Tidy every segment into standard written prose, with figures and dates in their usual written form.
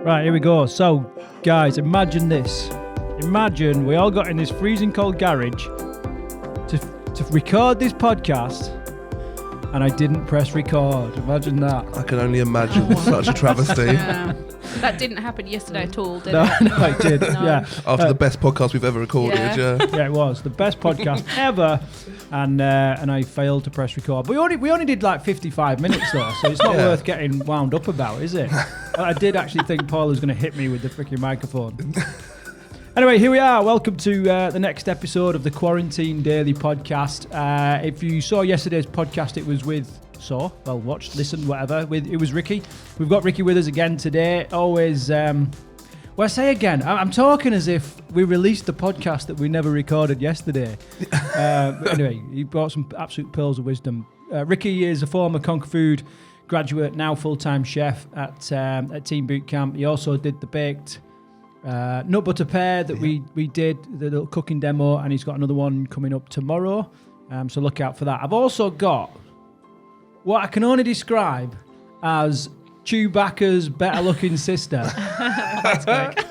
Right, here we go. So, guys, imagine this. Imagine we all got in this freezing cold garage to record this podcast, and I didn't press record. Imagine that. I can only imagine such a travesty. Yeah. That didn't happen yesterday at all, did No, it? no, it did. No. Yeah. After the best podcast we've ever recorded, Yeah. Yeah, it was the best podcast ever, and I failed to press record. But we only did like 55 minutes though, so it's not Yeah. worth getting wound up about, is it? I did actually think Paul was going to hit me with the freaking microphone. Anyway, here we are. Welcome to the next episode of the Quarantine Daily Podcast. If you saw yesterday's podcast, it was with watched, listened, whatever. It was Ricky. We've got Ricky with us again today. Always. Well, I say again, I'm talking as if we released the podcast that we never recorded yesterday. But anyway, he brought some absolute pearls of wisdom. Ricky is a former Conquer Food graduate, now full-time chef at TEAM Bootcamp. He also did the baked nut butter pear that we did, the little cooking demo, and he's got another one coming up tomorrow. So look out for that. I've also got what I can only describe as Chewbacca's better-looking sister. That's quick.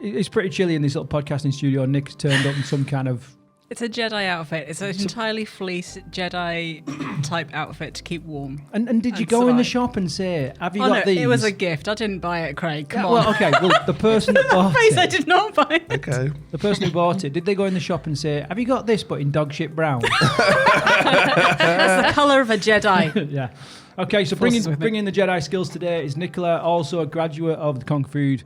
It's pretty chilly in this little podcasting studio. Nick's turned up in some kind of... It's a Jedi outfit. It's an entirely fleece Jedi type outfit to keep warm. And did you go in the shop and say, have you got these? It was a gift. I didn't buy it, Craig. Come on. Well, okay. Well, the person that bought Face, I it... did not buy it. Okay. The person who bought it, did they go in the shop and say, have you got this but in dog shit brown? That's the colour of a Jedi. Yeah. Okay, so bringing the Jedi skills today is Nicola, also a graduate of the Conquer Food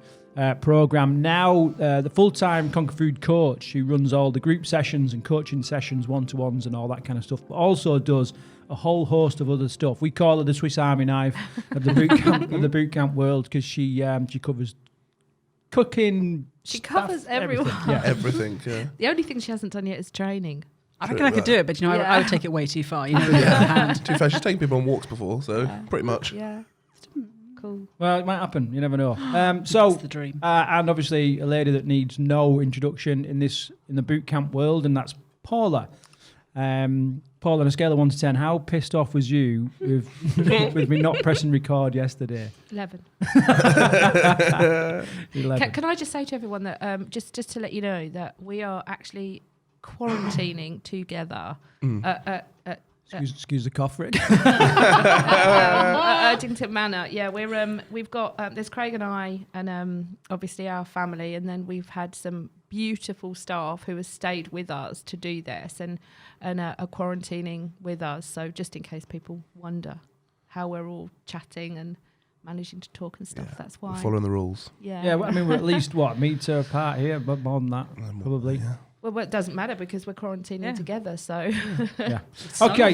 program. Now the full-time Conquer Food coach who runs all the group sessions and coaching sessions, one-to-ones and all that kind of stuff, but also does a whole host of other stuff. We call her the Swiss Army knife of the bootcamp world because she covers cooking. She covers everyone. Yeah. Everything, yeah. The only thing she hasn't done yet is training. I reckon I could do it, but I would take it way too far. You know, To be fair, she's taken people on walks before, so pretty much. Yeah. Cool. Well, it might happen. You never know. That's the dream. And obviously a lady that needs no introduction in the bootcamp world, and that's Paula. Paula, on a scale of 1 to 10, how pissed off was you with me not pressing record yesterday? 11. 11. Can I just say to everyone that just to let you know that we are actually quarantining together at Excuse the cough, Rick. Erdington Manor. Yeah, we've got there's Craig and I, and obviously our family, and then we've had some beautiful staff who have stayed with us to do this and are quarantining with us. So just in case people wonder how we're all chatting and managing to talk and stuff, that's why. We're following the rules. Yeah. Well, I mean, we're at least meter apart here, but more than that, probably. Yeah. Well, it doesn't matter because we're quarantining together, so... Yeah. Okay,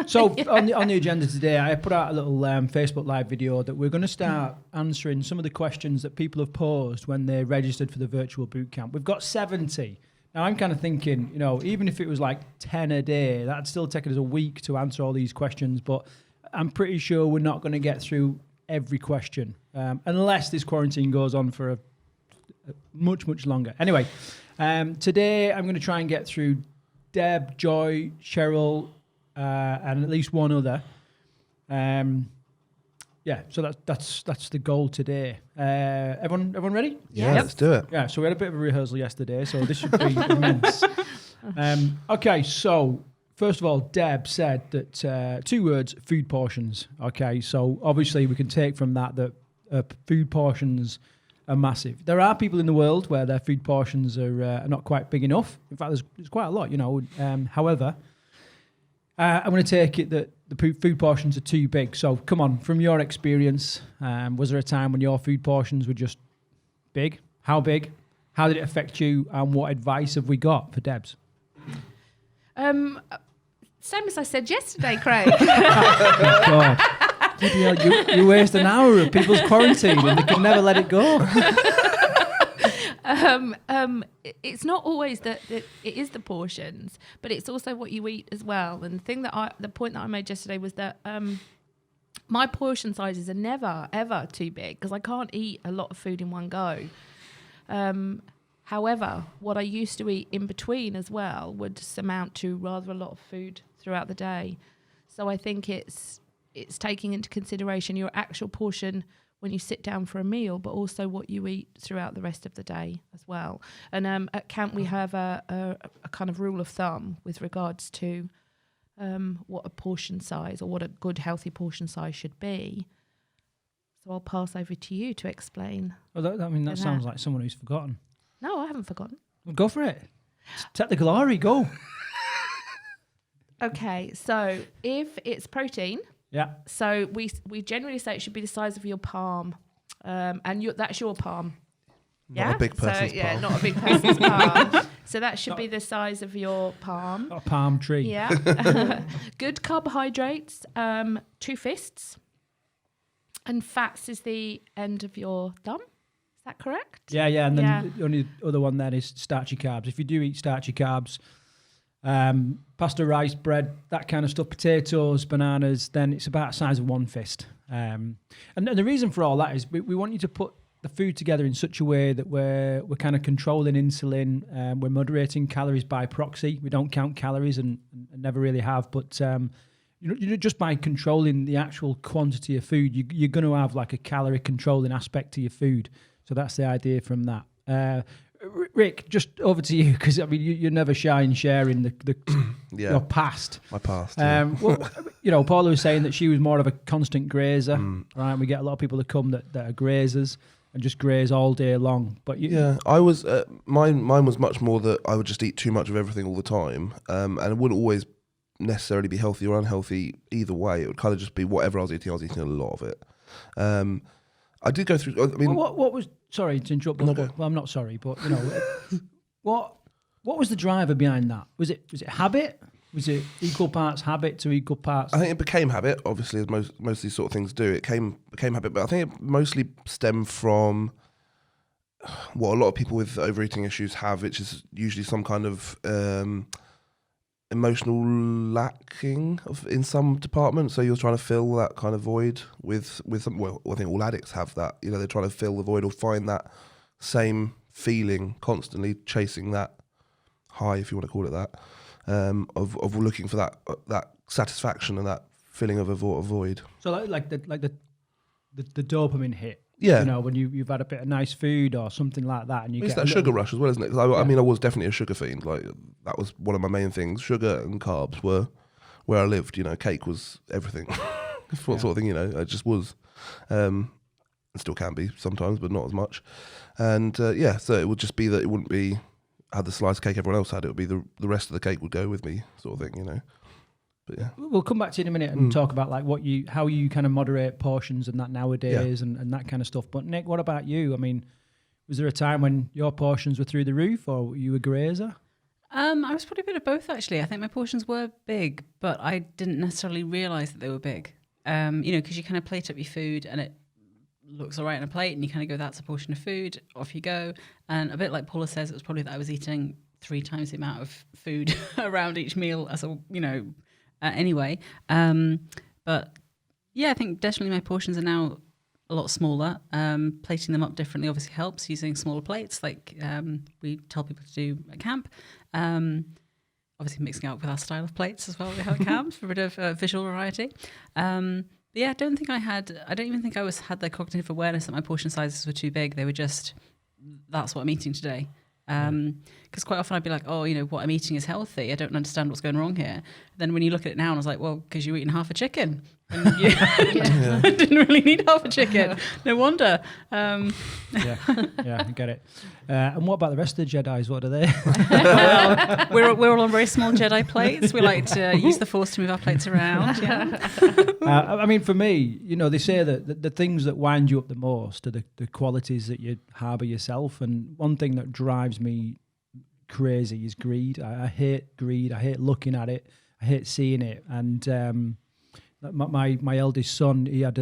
so Yeah. on the agenda today, I put out a little Facebook Live video that we're going to start answering some of the questions that people have posed when they registered for the virtual bootcamp. We've got 70. Now, I'm kind of thinking, even if it was like 10 a day, that'd still take us a week to answer all these questions, but I'm pretty sure we're not going to get through every question, unless this quarantine goes on for a much, much longer. Anyway... today I'm going to try and get through Deb, Joy, Cheryl, and at least one other. So that's the goal today. Everyone ready? Yeah, let's do it. Yeah, so we had a bit of a rehearsal yesterday, so this should be immense. Okay, so first of all, Deb said that 2 words, food portions. Okay, so obviously we can take from that food portions are massive. There are people in the world where their food portions are not quite big enough. In fact, there's quite a lot, However, I'm going to take it that the food portions are too big. So come on, from your experience, was there a time when your food portions were just big? How big? How did it affect you? And what advice have we got for Debs? Same as I said yesterday, Craig. God. You waste an hour of people's quarantine and they can never let it go. It's not always that it is the portions, but it's also what you eat as well. And the point that I made yesterday was that my portion sizes are never ever too big because I can't eat a lot of food in one go. However, what I used to eat in between as well would amount to rather a lot of food throughout the day. So I think it's taking into consideration your actual portion when you sit down for a meal, but also what you eat throughout the rest of the day as well. And at camp we have a kind of rule of thumb with regards to what a portion size or what a good healthy portion size should be. So I'll pass over to you to explain. Well, that sounds like someone who's forgotten. No, I haven't forgotten. Well, go for it. Take the glory, go. Okay, so if it's protein, so we generally say it should be the size of your palm, and that's your palm. Not a big person's palm. Yeah, not a big person's palm. So that should be the size of your palm. Not a palm tree. Yeah. Good carbohydrates, 2 fists. And fats is the end of your thumb. Is that correct? Yeah. And then the only other one then is starchy carbs. If you do eat starchy carbs, pasta, rice, bread, that kind of stuff, potatoes, bananas, then it's about the size of 1 fist. And the reason for all that is we want you to put the food together in such a way that we're kind of controlling insulin, we're moderating calories by proxy. We don't count calories and never really have, but just by controlling the actual quantity of food, you're going to have like a calorie controlling aspect to your food. So that's the idea from that. Rick, just over to you, because I mean you're never shy in sharing your past. My past. Well, Paula was saying that she was more of a constant grazer, right? We get a lot of people that come that are grazers and just graze all day long. But I was mine was much more that I would just eat too much of everything all the time, and it wouldn't always necessarily be healthy or unhealthy either way. It would kind of just be whatever I was eating a lot of it. I did go through. I mean, what was? Sorry to interrupt. No, go. Well, I'm not sorry, but what was the driver behind that? Was it habit? Was it equal parts habit to equal parts? I think it became habit, obviously, as most of these sort of things do. It became habit, but I think it mostly stemmed from what a lot of people with overeating issues have, which is usually some kind of emotional lacking in some department. So you're trying to fill that kind of void with some. Well, I think all addicts have that. They're trying to fill the void or find that same feeling, constantly chasing that high, if you want to call it that, of looking for that satisfaction and that feeling of a void. So like the dopamine hit. Yeah, when you've had a bit of nice food or something like that, and you it's get that sugar rush as well, isn't it? 'Cause I mean, I was definitely a sugar fiend. Like that was one of my main things. Sugar and carbs were where I lived. Cake was everything. Sort of thing. It just was, and still can be sometimes, but not as much. And so it would just be that it wouldn't be I had the slice of cake everyone else had. It would be the rest of the cake would go with me, sort of thing. But yeah, we'll come back to you in a minute and talk about like how you kind of moderate portions and that nowadays and that kind of stuff. But Nick, what about you? I mean, was there a time when your portions were through the roof, or were you a grazer? I was probably a bit of both, actually. I think my portions were big, but I didn't necessarily realise that they were big. Because you kind of plate up your food and it looks all right on a plate, and you kind of go, that's a portion of food, off you go. And a bit like Paula says, it was probably that I was eating 3 times the amount of food around each meal as anyway. But yeah, I think definitely my portions are now a lot smaller. Plating them up differently obviously helps, using smaller plates like we tell people to do at camp. Obviously mixing up with our style of plates as well we have at camp for a bit of visual variety. But yeah, I don't even think I had the cognitive awareness that my portion sizes were too big. They were just, that's what I'm eating today. Because quite often I'd be like, what I'm eating is healthy. I don't understand what's going wrong here. Then when you look at it now, and I was like, well, because you're eating half a chicken. And I didn't really need half a chicken. No wonder. I get it. And what about the rest of the Jedis? What are they? Well, we're all on very small Jedi plates. We like to use the Force to move our plates around. Yeah. I mean, for me, they say that the things that wind you up the most are the qualities that you harbour yourself. And one thing that drives me crazy is greed. I hate greed. I hate looking at it. I hate seeing it. And my eldest son, he had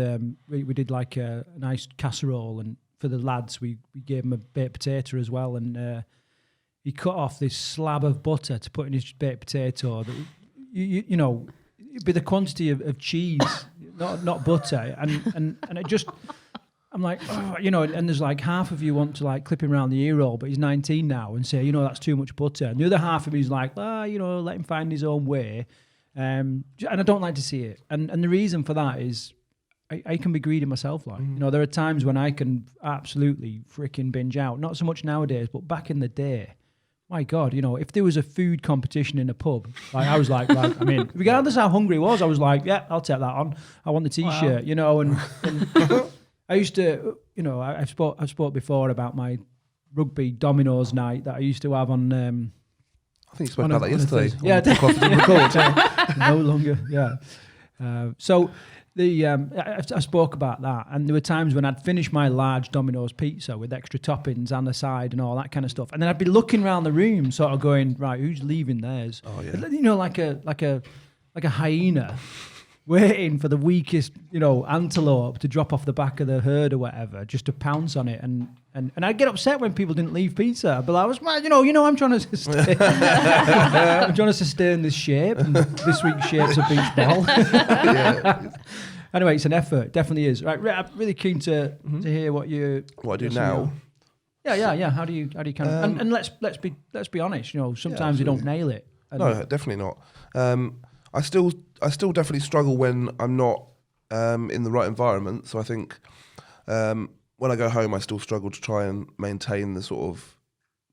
we did like a nice casserole, and for the lads we gave him a baked potato as well, and he cut off this slab of butter to put in his baked potato. That it'd be the quantity of cheese, not butter, and it just. I'm like, and there's like half of you want to like clip him around the ear roll, but he's 19 now, and say, that's too much butter. And the other half of me is like, let him find his own way. And I don't like to see it. And the reason for that is I can be greedy myself. Like, you know, there are times when I can absolutely freaking binge out. Not so much nowadays, but back in the day, my God, you know, if there was a food competition in a pub, like I was like, right, I mean, regardless how hungry I was, I was like, yeah, I'll take that on. I want the T-shirt, you know, and I used to, you know, I've spoke before about my rugby Domino's night that I used to have on. I think you spoke about that yesterday. Yeah, no longer. Yeah. So I spoke about that, and there were times when I'd finish my large Domino's pizza with extra toppings on the side and all that kind of stuff, and then I'd be looking around the room, sort of going, right, who's leaving theirs? Oh yeah. You know, like a hyena. Waiting for the weakest, you know, antelope to drop off the back of the herd or whatever, just to pounce on it, and I'd get upset when people didn't leave pizza. But I was, you know, I'm trying to sustain, I'm trying to sustain this shape, and this week's shape's a beach ball. Anyway, it's an effort, definitely is. Right, I'm really keen to hear what I do now. Yeah. How do you kind of and let's be honest. You know, sometimes you don't nail it. No, definitely not. I still definitely struggle when I'm not in the right environment. So I think when I go home, I still struggle to try and maintain the sort of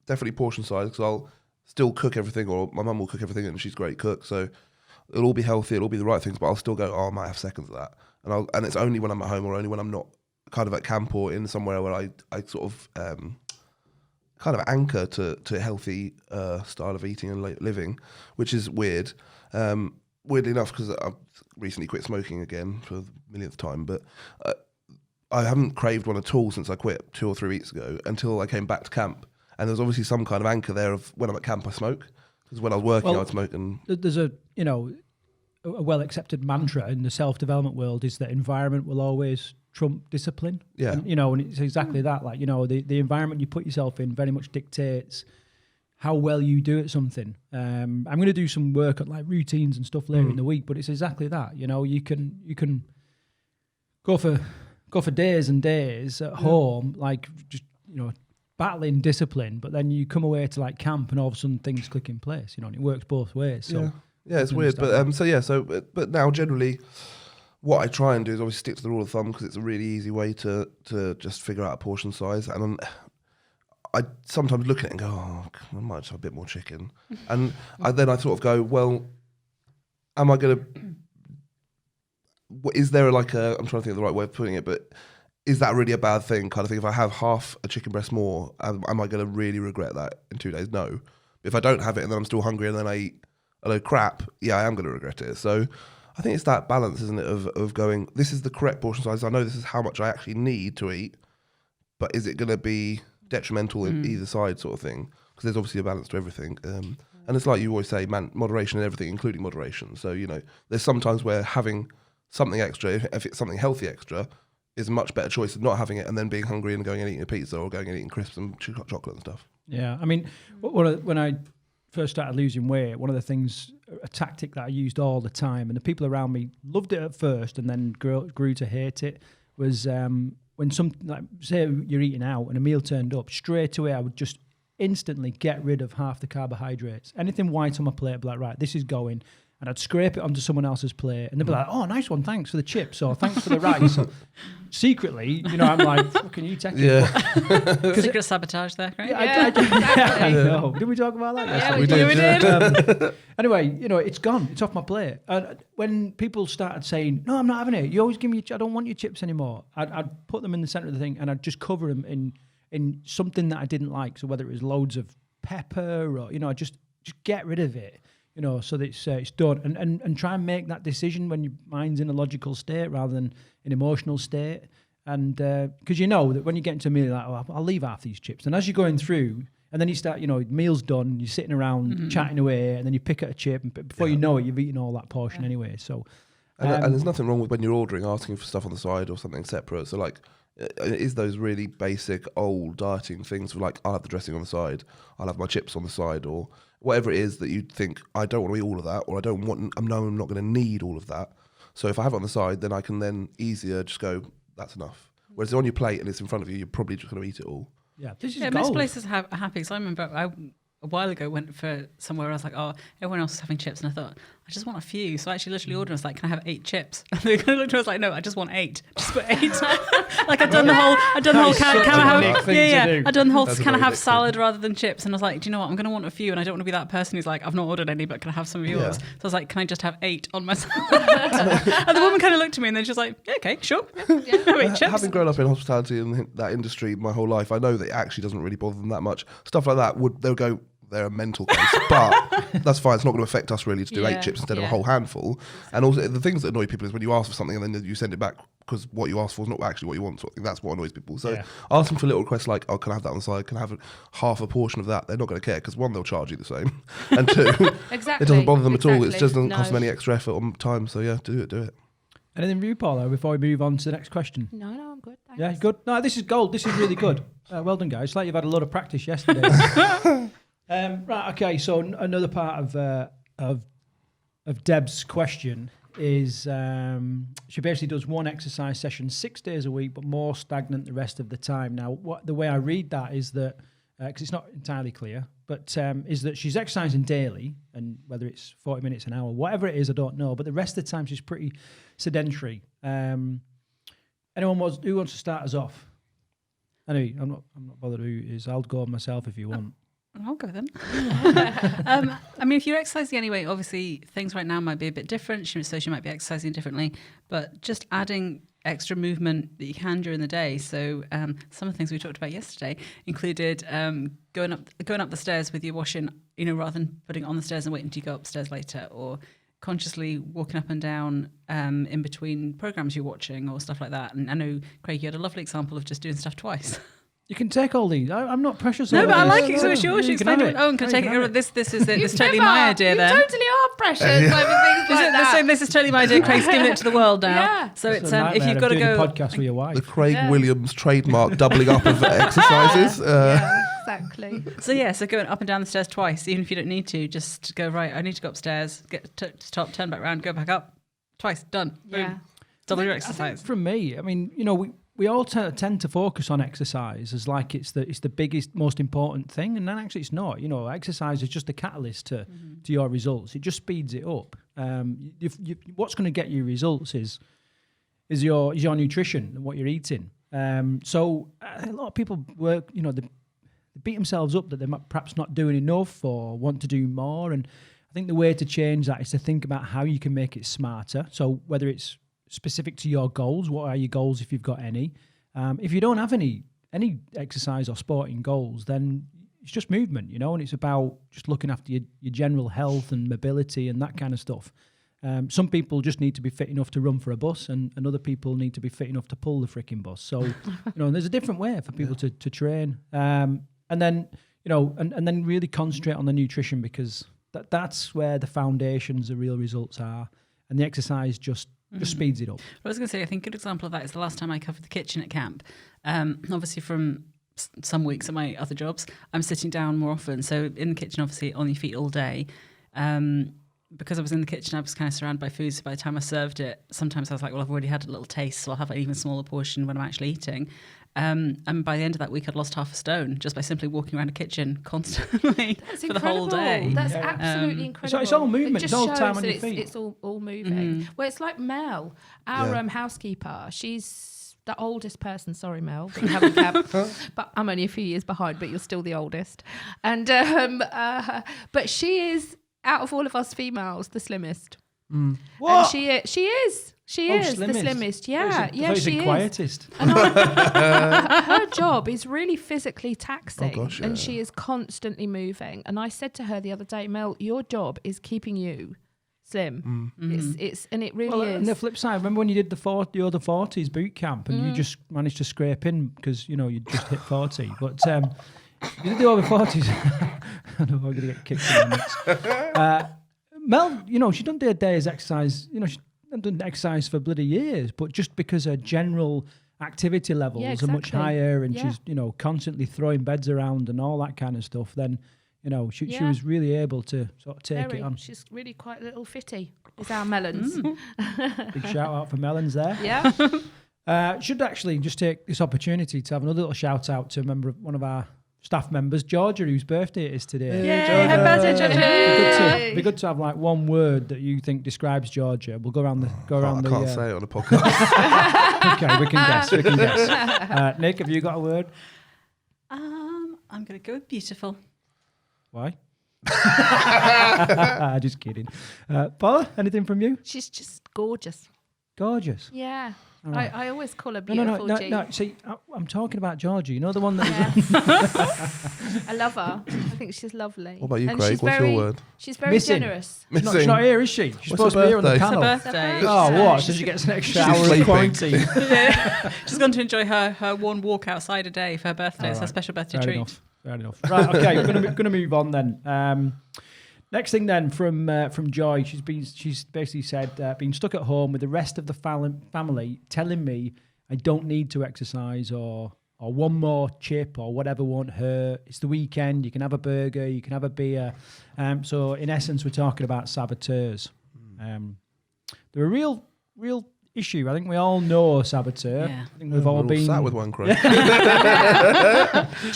definitely portion size, because I'll still cook everything, or my mum will cook everything, and she's a great cook. So it'll all be healthy, it'll all be the right things, but I'll still go, I might have seconds of that. And it's only when I'm at home, or only when I'm not kind of at camp or in somewhere where I sort of kind of anchor to a healthy style of eating and living, which is weird. Weirdly enough, because I've recently quit smoking again for the millionth time, but I haven't craved one at all since I quit 2 or 3 weeks ago, until I came back to camp. And there's obviously some kind of anchor there of when I'm at camp I smoke, because when I was working I'd smoke. And there's a well-accepted mantra in the self-development world is that environment will always trump discipline. Yeah. And, you know, and it's exactly that. Like, you know, the environment you put yourself in very much dictates how well you do at something. I'm going to do some work on like routines and stuff later in the week, but it's exactly that. You know, you can go for days and days at home, like just, you know, battling discipline, but then you come away to like camp and all of a sudden things click in place, you know, and it works both ways. So yeah, it's weird, but but now generally what I try and do is obviously stick to the rule of thumb, because it's a really easy way to just figure out a portion size. And I sometimes look at it and go, I might just have a bit more chicken. And then I sort of go, well, am I going to... Is there like a... I'm trying to think of the right way of putting it, but is that really a bad thing kind of thing? If I have half a chicken breast more, am I going to really regret that in 2 days? No. If I don't have it and then I'm still hungry and then I eat a load of crap, yeah, I am going to regret it. So I think it's that balance, isn't it, of going, this is the correct portion size. I know this is how much I actually need to eat, but is it going to be detrimental in either side, sort of thing? Because there's obviously a balance to everything. And it's like you always say, moderation in everything, including moderation. So, you know, there's sometimes where having something extra, if it's something healthy extra, is a much better choice than not having it and then being hungry and going and eating a pizza or going and eating crisps and chocolate and stuff. Yeah, I mean, when I first started losing weight, one of the things, a tactic that I used all the time, and the people around me loved it at first and then grew to hate it, was when say you're eating out and a meal turned up, straight away I would just instantly get rid of half the carbohydrates. Anything white on my plate, I'd be like, right, this is going. And I'd scrape it onto someone else's plate, and they'd be like, "Oh, nice one, thanks for the chips," or "Thanks for the rice." Secretly, you know, I'm like, "Fucking you take it." Yeah. Secret sabotage there, right? I know. Did we talk about that? Yeah, we did. Anyway, you know, it's gone. It's off my plate. And when people started saying, "No, I'm not having it," you always give me. I don't want your chips anymore. I'd put them in the center of the thing, and I'd just cover them in something that I didn't like. So whether it was loads of pepper or, you know, just get rid of it. You know, so that it's done, and try and make that decision when your mind's in a logical state rather than an emotional state. And because you know that when you get into a meal, you're like, oh, I'll leave half these chips. And as you're going through, and then you start, you know, meal's done, you're sitting around chatting away, and then you pick at a chip, and before you know it, you've eaten all that portion anyway. So, and there's nothing wrong with when you're ordering, asking for stuff on the side or something separate. So like, it is those really basic old dieting things, like I'll have the dressing on the side, I'll have my chips on the side, or whatever it is that you think, I don't want to eat all of that, or I'm not going to need all of that. So if I have it on the side, then I can then easier just go, that's enough. Whereas on your plate and it's in front of you, you're probably just going to eat it all. Yeah, this is gold. Most places are happy. Because I remember a while ago went for somewhere where I was like, oh, everyone else is having chips, and I thought I just want a few. So I actually literally ordered, I was like, can I have 8 chips? And they kind of looked at me, I was like, no, I just want 8. Just put 8. Like I'd done the whole, can I have, I'd done the whole, can I have salad rather than chips? And I was like, do you know what, I'm going to want a few, and I don't want to be that person who's like, I've not ordered any, but can I have some of yours? So I was like, can I just have 8 on my salad? And the woman kind of looked at me, and then she was like, yeah, okay, sure. Having grown up in hospitality and that industry my whole life, I know that it actually doesn't really bother them that much. Stuff like that, they'll go, they're a mental case, but that's fine. It's not going to affect us really to do 8 chips instead of a whole handful. And also the things that annoy people is when you ask for something and then you send it back because what you asked for is not actually what you want. So I think that's what annoys people. So ask them for little requests like, oh, can I have that on the side? Can I have half a portion of that? They're not going to care because 1, they'll charge you the same, and 2, it doesn't bother them at all. It just doesn't cost them any extra effort on time. So yeah, do it. Anything for you, Paula, before we move on to the next question? No, I'm good. Thanks. Yeah, good. No, this is gold. This is really good. Well done, guys. It's like you've had a lot of practice yesterday. Right, okay. So another part of Deb's question is she basically does one exercise session 6 days a week, but more stagnant the rest of the time. Now, the way I read that is that because it's not entirely clear, but is that she's exercising daily, and whether it's 40 minutes an hour, whatever it is, I don't know. But the rest of the time, she's pretty sedentary. Who wants to start us off? Anyway, I'm not bothered who is. I'll go myself if you want. I'll go then. I mean, if you're exercising anyway, obviously things right now might be a bit different. So she might be exercising differently, but just adding extra movement that you can during the day. So some of the things we talked about yesterday included going up the stairs with your washing, rather than putting it on the stairs and waiting until you go upstairs later, or consciously walking up and down in between programs you're watching or stuff like that. And I know, Craig, you had a lovely example of just doing stuff twice. You can take all these. I'm not precious. No, but I like it. So it's yours. She explained it. Oh, I'm going to take it. This is it. This is totally my idea then. You totally are precious over things like that. This is totally my idea. Craig's giving it to the world now. Yeah. So it's if you've got to go podcast with your wife. The Craig Williams trademark doubling up of exercises. Exactly. So going up and down the stairs twice, even if you don't need to, just go, right, I need to go upstairs, get to top, turn back around, go back up, twice, done. Yeah. Boom. Double your exercise. From me, I mean, we all tend to focus on exercise as like it's the biggest, most important thing, and then actually it's not. Exercise is just a catalyst to your results. It just speeds it up. What's going to get you results is your nutrition and what you're eating. So a lot of people work, they beat themselves up that they're perhaps not doing enough or want to do more. And I think the way to change that is to think about how you can make it smarter. So whether it's specific to your goals, what are your goals if you've got any? If you don't have any exercise or sporting goals, then it's just movement, and it's about just looking after your general health and mobility and that kind of stuff. Some people just need to be fit enough to run for a bus, and other people need to be fit enough to pull the freaking bus. So, there's a different way for people to train. And then really concentrate on the nutrition, because that's where the foundations, the real results are. And the exercise just speeds it up. I was going to say, I think a good example of that is the last time I covered the kitchen at camp. Obviously from some weeks at my other jobs, I'm sitting down more often. So in the kitchen, obviously on your feet all day. Because I was in the kitchen, I was kind of surrounded by food. So by the time I served it, sometimes I was like, well, I've already had a little taste, so I'll have an even smaller portion when I'm actually eating. And by the end of that week, I'd lost half a stone just by simply walking around the kitchen constantly for the whole day. That's absolutely incredible. So it's all movement. It's all time on your feet. It's all moving. Well, it's like Mel, our housekeeper. She's the oldest person. Sorry, Mel, but you haven't kept. But I'm only a few years behind, but you're still the oldest. And but she is, out of all of us females, the slimmest. What? And she is. She is the slimmest. Yeah, she is. Quietest. And her job is really physically taxing, and she is constantly moving. And I said to her the other day, Mel, your job is keeping you slim. It's and it really is. And the flip side, remember when you did the 40s boot camp, and you just managed to scrape in because you just hit 40, but you did the over 40s. I know I'm going to get kicked in the nuts. Mel, she done a day's exercise. She done exercise for bloody years, but just because her general activity levels are much higher, and she's constantly throwing beds around and all that kind of stuff, then she was really able to sort of take it on. She's really quite a little fitty. It's our melons. Big shout out for melons there. Yeah. Should actually just take this opportunity to have another little shout out to a member of one of our staff members, Georgia, whose birthday it is today. Yeah, happy birthday, Georgia. Be good to have like one word that you think describes Georgia. We'll go around the. I can't say it on a podcast. Okay, we can guess. Nick, have you got a word? I'm going to go with beautiful. Why? Just kidding. Paula, anything from you? She's just gorgeous. Gorgeous. Yeah. Right. I always call her beautiful. No. See, I'm talking about Georgia. You know the one that. I love her. I think she's lovely. What about you, And Craig? she's What's very, your word? She's very Missing. generous. She's not here, is she? She's What's supposed her to be here on the birthday? It's her panel. birthday. Oh, what? So she gets an extra She's hour of sleeping. quarantine. She's gone to enjoy her one walk outside a day for her birthday. It's her special birthday treat. Fair enough. Right, okay, we're going to move on then. Next thing then from Joy, she's basically said being stuck at home with the rest of the family telling me I don't need to exercise or one more chip or whatever won't hurt. It's the weekend. You can have a burger. You can have a beer. So in essence, we're talking about saboteurs. They're a real issue. I think we all know a saboteur. Yeah. I think we've all been sat with one, Craig. Do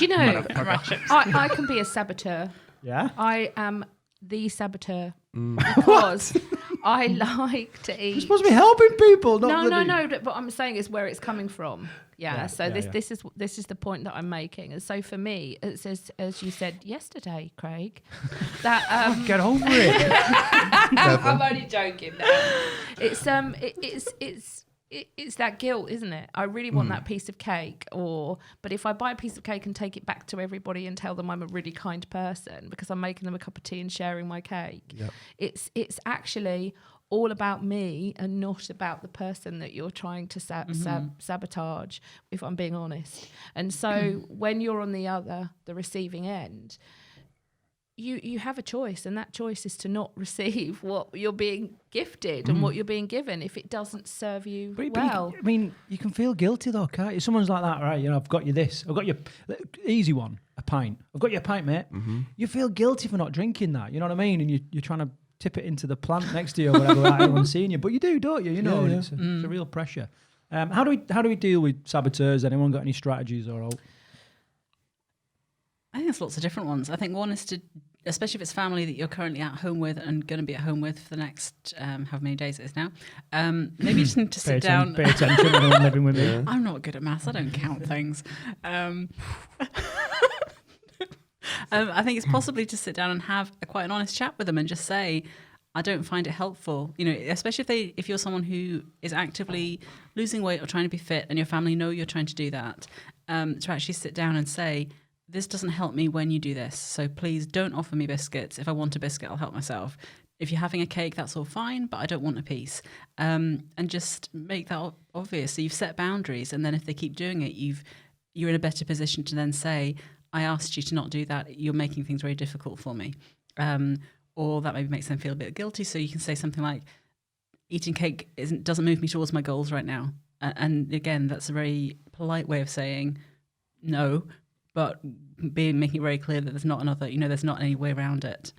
you know, I can be a saboteur. Yeah. I am the saboteur because I like to eat. You're supposed to be helping people. No, Not but I'm saying is where it's coming from. Yeah. So this is the point that I'm making. And so for me, it's as you said yesterday, Craig, that Get over it. I'm only joking. No. It's that guilt, isn't it? I really want that piece of cake, but if I buy a piece of cake and take it back to everybody and tell them I'm a really kind person because I'm making them a cup of tea and sharing my cake, it's actually all about me and not about the person that you're trying to sabotage, if I'm being honest. And so when you're on the receiving end, you have a choice, and that choice is to not receive what you're being gifted and what you're being given if it doesn't serve you well. You can feel guilty though, can't you? Someone's like that, right? I've got you this. I've got you easy one, a pint. I've got you a pint, mate. You feel guilty for not drinking that. You know what I mean? And you're trying to tip it into the plant next to you or whatever. Like everyone's seeing you, but you do, don't you? You know, it's a real pressure. How do we deal with saboteurs? Anyone got any strategies or? I think there's lots of different ones. I think one is to, especially if it's family that you're currently at home with and going to be at home with for the next however many days it is now, maybe you just need to sit down. Pay attention, everyone living with me. I'm not good at maths. I don't count things. I think it's possibly to sit down and have quite an honest chat with them and just say, I don't find it helpful. You know, especially if you're someone who is actively losing weight or trying to be fit and your family know you're trying to do that, to actually sit down and say, this doesn't help me when you do this. So please don't offer me biscuits. If I want a biscuit, I'll help myself. If you're having a cake, that's all fine, but I don't want a piece. And just make that obvious. So you've set boundaries. And then if they keep doing it, you're in a better position to then say, I asked you to not do that. You're making things very difficult for me. Or that maybe makes them feel a bit guilty. So you can say something like, eating cake doesn't move me towards my goals right now. And again, that's a very polite way of saying no, but making it very clear that there's not any way around it.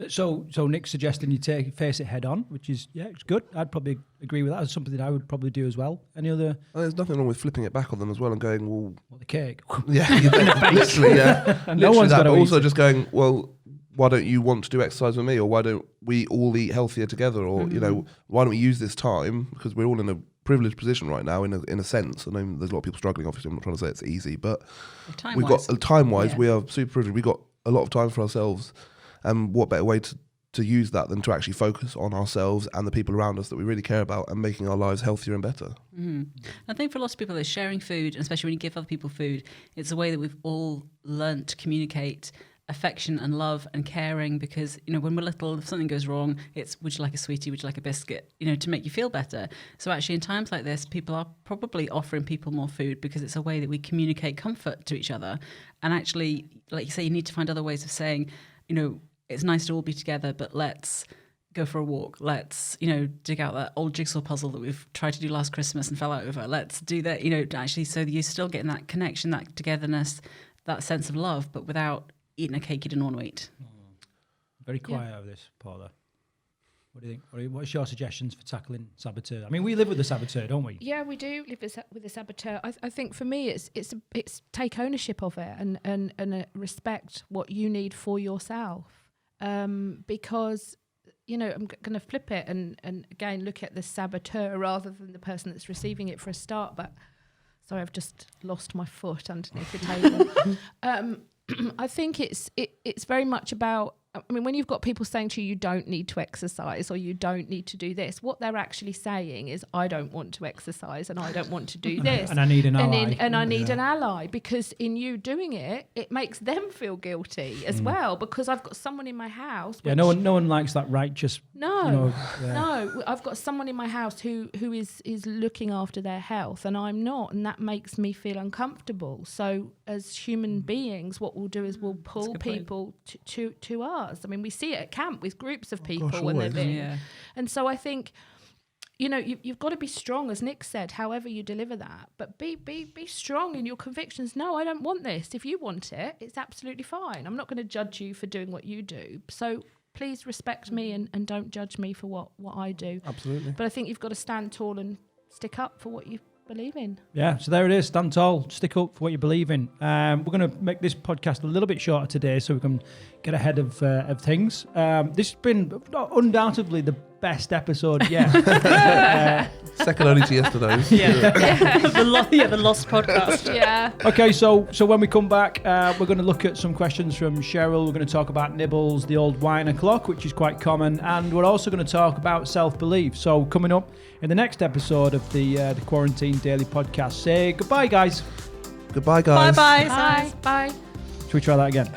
So Nick's suggesting you face it head on, which is, it's good. I'd probably agree with that. It's something that I would probably do as well. Any other? There's nothing wrong with flipping it back on them as well and going, well, The cake. yeah, literally, yeah. And no one's got to But eat also it. just going, well, why don't you want to do exercise with me, or why don't we all eat healthier together, or why don't we use this time, because we're all in a privileged position right now in a sense. I know there's a lot of people struggling, obviously I'm not trying to say it's easy, but we've got time-wise, we are super privileged. We've got a lot of time for ourselves, and what better way to use that than to actually focus on ourselves and the people around us that we really care about and making our lives healthier and better. I think for a lot of people, it's sharing food, and especially when you give other people food, it's a way that we've all learnt to communicate affection and love and caring, because when we're little, if something goes wrong, it's would you like a sweetie, would you like a biscuit, to make you feel better. So actually in times like this, people are probably offering people more food because it's a way that we communicate comfort to each other. And actually, like you say, you need to find other ways of saying, it's nice to all be together, but let's go for a walk. Let's, dig out that old jigsaw puzzle that we've tried to do last Christmas and fell out over. Let's do that, actually, so that you're still getting that connection, that togetherness, that sense of love, but without eating a cake you didn't want to eat. Very quiet over this, Paula. What do you think? What's your suggestions for tackling saboteur? I mean, we live with the saboteur, don't we? Yeah, we do live with a saboteur. I think for me, it's take ownership of it and respect what you need for yourself. Because, you know, I'm going to flip it and again look at the saboteur rather than the person that's receiving it for a start. But sorry, I've just lost my foot underneath the table. I think it's very much about, I mean, when you've got people saying to you, you don't need to exercise or you don't need to do this, what they're actually saying is, I don't want to exercise and I don't want to do this. And I need an ally. And I need an ally, because in you doing it, it makes them feel guilty as well, because I've got someone in my house. Yeah, no one likes that righteous. No, I've got someone in my house who is looking after their health and I'm not, and that makes me feel uncomfortable. So as human beings, what we'll do is we'll pull people to us. I mean, we see it at camp with groups of people when they're in. Yeah. And so I think, you know, you've got to be strong, as Nick said, however you deliver that. But be strong in your convictions. No, I don't want this. If you want it, it's absolutely fine. I'm not going to judge you for doing what you do. So please respect me and don't judge me for what I do. Absolutely. But I think you've got to stand tall and stick up for what you believe in. Yeah, so there it is. Stand tall, stick up for what you believe in. We're going to make this podcast a little bit shorter today so we can get ahead of things. This has been undoubtedly the best episode yet. Second only to yesterday's. The Lost podcast. Yeah. Okay, so when we come back, we're going to look at some questions from Cheryl. We're going to talk about nibbles, the old wine o'clock, which is quite common, and we're also going to talk about self-belief. So coming up in the next episode of the Quarantine Daily Podcast, say goodbye, guys. Goodbye, guys. Bye. Bye. Should we try that again?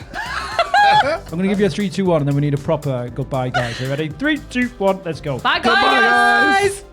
I'm going to give you a 3, 2, 1, and then we need a proper goodbye, guys. Are you ready? 3, 2, 1, let's go. Bye, Goodbye, guys. guys.